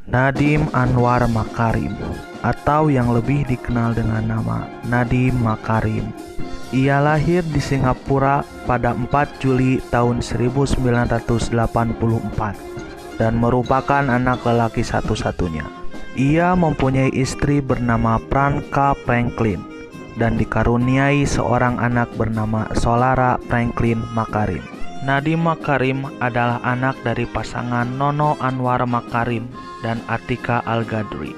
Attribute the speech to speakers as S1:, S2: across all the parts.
S1: Nadiem Anwar Makarim, atau yang lebih dikenal dengan nama Nadiem Makarim. Ia lahir di Singapura pada 4 Juli tahun 1984 dan merupakan anak lelaki satu-satunya. Ia mempunyai istri bernama Pranka Franklin dan dikaruniai seorang anak bernama Solara Franklin Makarim. Nadiem Makarim adalah anak dari pasangan Nono Anwar Makarim dan Atika Al-Gadri.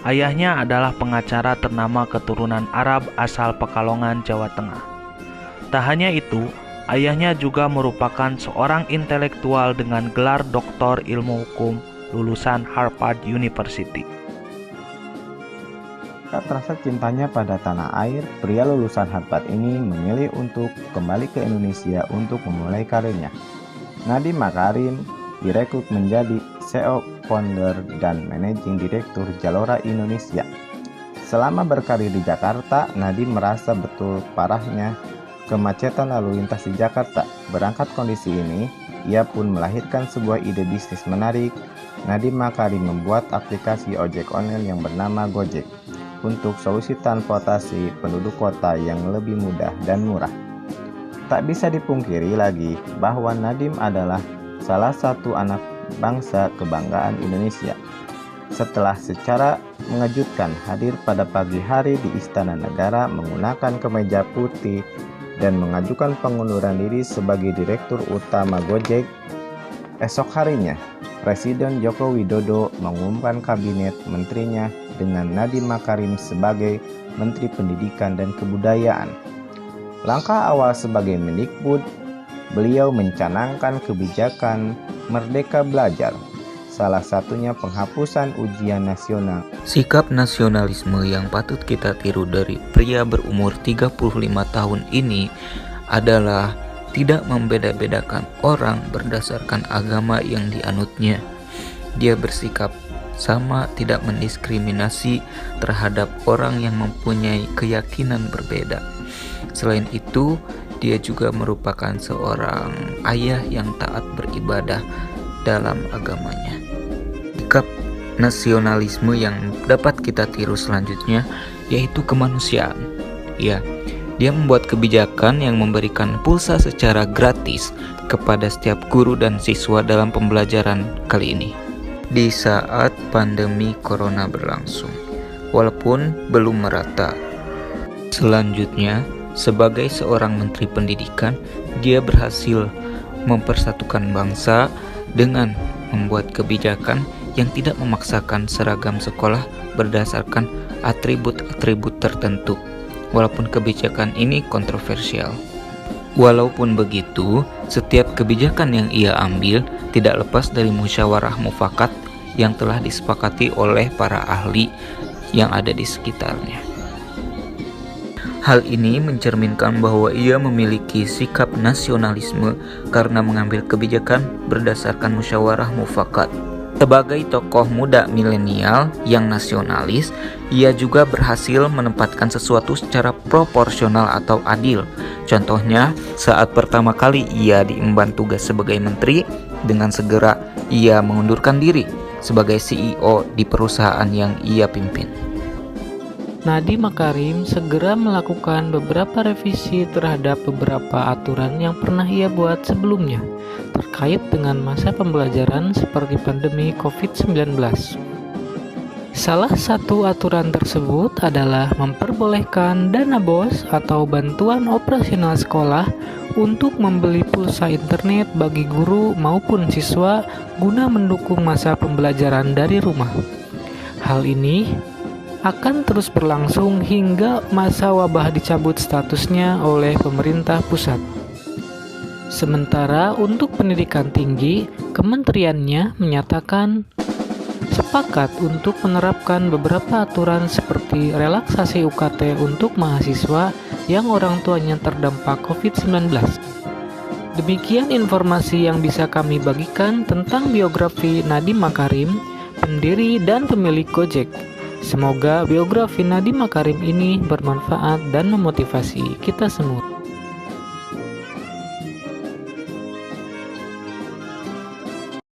S1: Ayahnya adalah pengacara ternama keturunan Arab asal Pekalongan, Jawa Tengah. Tak hanya itu, ayahnya juga merupakan seorang intelektual dengan gelar doktor ilmu hukum lulusan Harvard University.
S2: Tak terasa cintanya pada tanah air, pria lulusan Harvard ini memilih untuk kembali ke Indonesia untuk memulai karirnya. Nadiem Makarim direkrut menjadi CEO, founder, dan managing director Jalora Indonesia. Selama berkarir di Jakarta, Nadiem merasa betul parahnya kemacetan lalu lintas di Jakarta. Berangkat kondisi ini, ia pun melahirkan sebuah ide bisnis menarik. Nadiem Makarim membuat aplikasi ojek online yang bernama Gojek untuk solusi transportasi penduduk kota yang lebih mudah dan murah. Tak bisa dipungkiri lagi bahwa Nadiem adalah salah satu anak bangsa kebanggaan Indonesia. Setelah secara mengejutkan hadir pada pagi hari di Istana Negara menggunakan kemeja putih dan mengajukan pengunduran diri sebagai Direktur Utama Gojek, esok harinya Presiden Joko Widodo mengumumkan kabinet menterinya dengan Nadiem Makarim sebagai Menteri Pendidikan dan Kebudayaan. Langkah awal sebagai Mendikbud, beliau mencanangkan kebijakan Merdeka Belajar, salah satunya penghapusan ujian nasional.
S3: Sikap nasionalisme yang patut kita tiru dari pria berumur 35 tahun ini adalah tidak membeda-bedakan orang berdasarkan agama yang dianutnya. Dia bersikap sama, tidak mendiskriminasi terhadap orang yang mempunyai keyakinan berbeda. Selain itu, dia juga merupakan seorang ayah yang taat beribadah dalam agamanya. Sikap nasionalisme yang dapat kita tiru selanjutnya yaitu kemanusiaan. Ya, dia membuat kebijakan yang memberikan pulsa secara gratis kepada setiap guru dan siswa dalam pembelajaran kali ini di saat pandemi corona berlangsung, walaupun belum merata. Selanjutnya, sebagai seorang menteri pendidikan, dia berhasil mempersatukan bangsa dengan membuat kebijakan yang tidak memaksakan seragam sekolah berdasarkan atribut-atribut tertentu, walaupun kebijakan ini kontroversial. Walaupun begitu, setiap kebijakan yang ia ambil tidak lepas dari musyawarah mufakat yang telah disepakati oleh para ahli yang ada di sekitarnya. Hal ini mencerminkan bahwa ia memiliki sikap nasionalisme karena mengambil kebijakan berdasarkan musyawarah mufakat. Sebagai tokoh muda milenial yang nasionalis, ia juga berhasil menempatkan sesuatu secara proporsional atau adil. Contohnya, saat pertama kali ia diemban tugas sebagai menteri, dengan segera ia mengundurkan diri sebagai CEO di perusahaan yang ia pimpin.
S4: Nadiem Makarim segera melakukan beberapa revisi terhadap beberapa aturan yang pernah ia buat sebelumnya terkait dengan masa pembelajaran seperti pandemi COVID-19. Salah satu aturan tersebut adalah memperbolehkan dana BOS atau bantuan operasional sekolah untuk membeli pulsa internet bagi guru maupun siswa guna mendukung masa pembelajaran dari rumah. Hal ini akan terus berlangsung hingga masa wabah dicabut statusnya oleh pemerintah pusat. Sementara untuk pendidikan tinggi, kementeriannya menyatakan sepakat untuk menerapkan beberapa aturan seperti relaksasi UKT untuk mahasiswa yang orang tuanya terdampak COVID-19. Demikian informasi yang bisa kami bagikan tentang biografi Nadiem Makarim, pendiri dan pemilik Gojek. Semoga biografi Nadiem Makarim ini bermanfaat dan memotivasi kita semua.